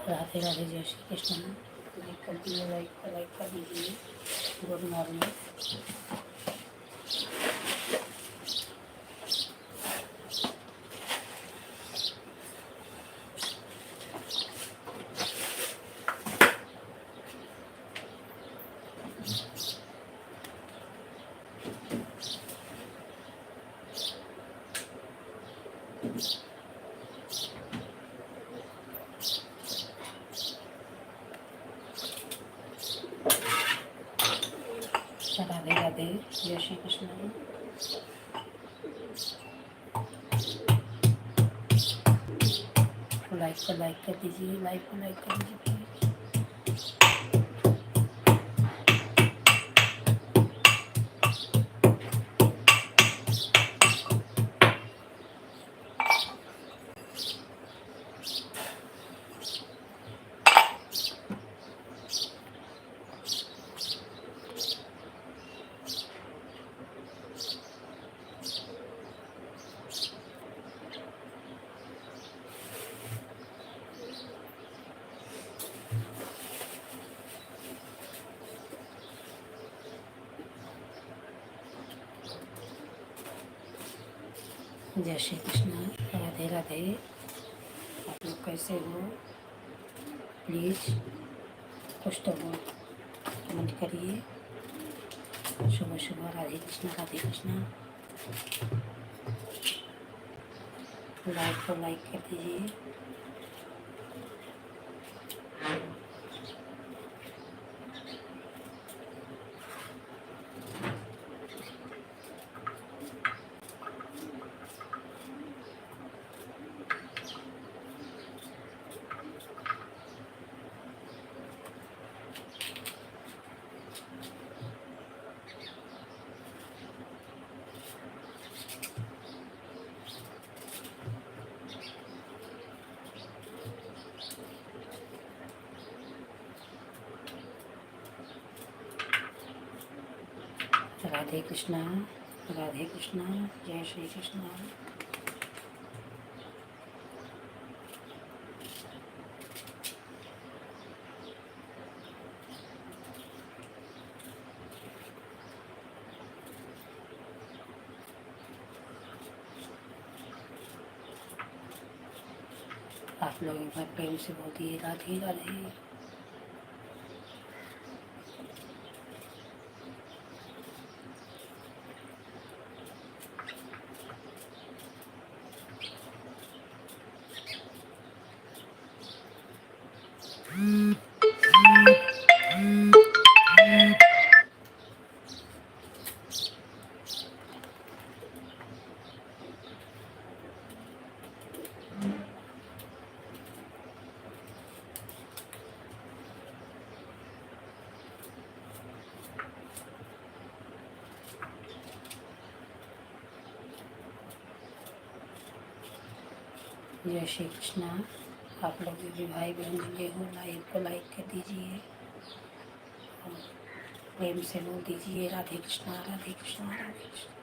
राधे राधे, जय श्री कृष्ण। लाइक कर दीजिए, लाइक कर दीजिए। Good morning. राधे राधे, जय श्री कृष्ण। लाइक कर दीजिए, लाइक कर दीजिए प्लीज। जय श्री कृष्ण, राधे राधे। आप लोग कैसे हो? प्लीज़ कुछ तो बोल, कमेंट करिए। सुबह सुबह राधे कृष्ण राधे कृष्ण। लाइक को लाइक कर दीजिए। राधे कृष्णा, राधे कृष्णा, जय श्री कृष्ण। आप लोग एक बार प्रेम से बोलिए राधे राधे। जय श्री कृष्णा। आप लोग भी भाई बहन जुड़े हो, लाइव को लाइक कर दीजिए और प्रेम से बोल दीजिए राधे कृष्णा राधे कृष्णा राधे कृष्णा।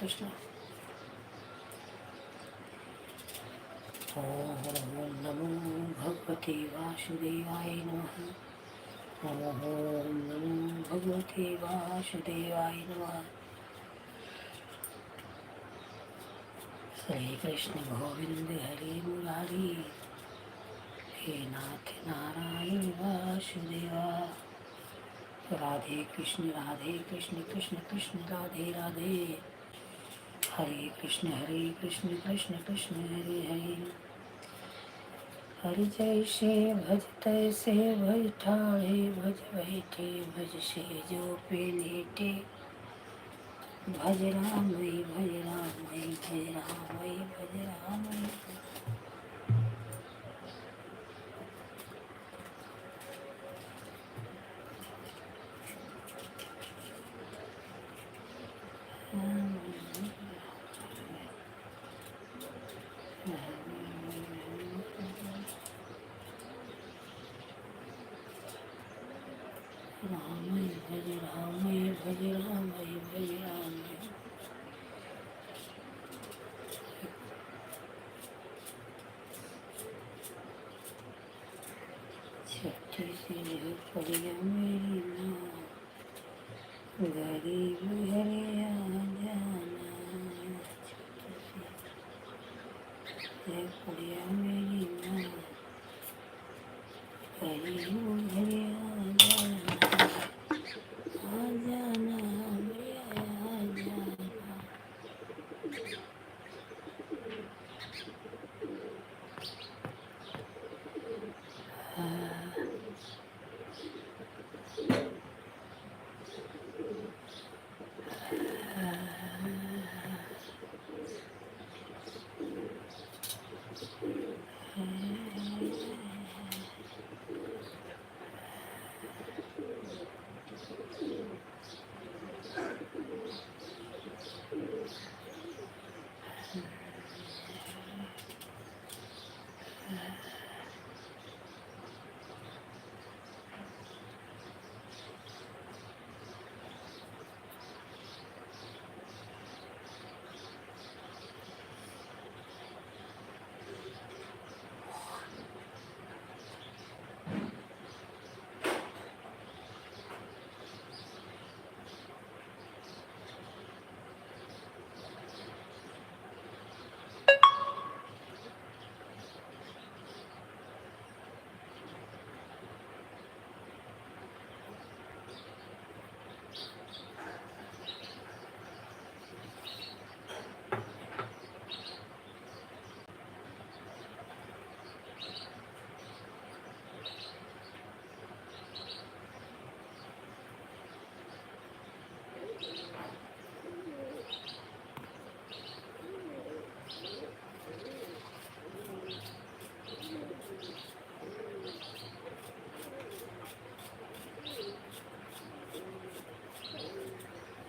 कृष्ण। ओम नमो भगवते वासुदेवाय नमः। ओम नमो भगवते वासुदेवाय नमः। श्री कृष्ण गोविंद हरे मुरारी, हे नाथ नारायण वासुदेवा। राधे कृष्ण कृष्ण कृष्ण राधे राधे। हरे कृष्ण कृष्ण कृष्ण हरे हरे। हरि जैसे भज तैसे भज ठाढ़े, भज बैठे भज से जो पे लेटे। भज राम भज राम भज राम भज राम। राम भज राम भज राम भज राम। छठी से पड़िया मेरी माँ, गरीब हरिया जाना। छठी से पड़िया मेरी माँ, गरीब हरिया जाना। आ जाना मेरा आ जाना।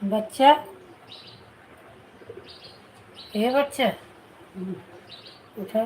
बच्चा, ये बच्चा उठा।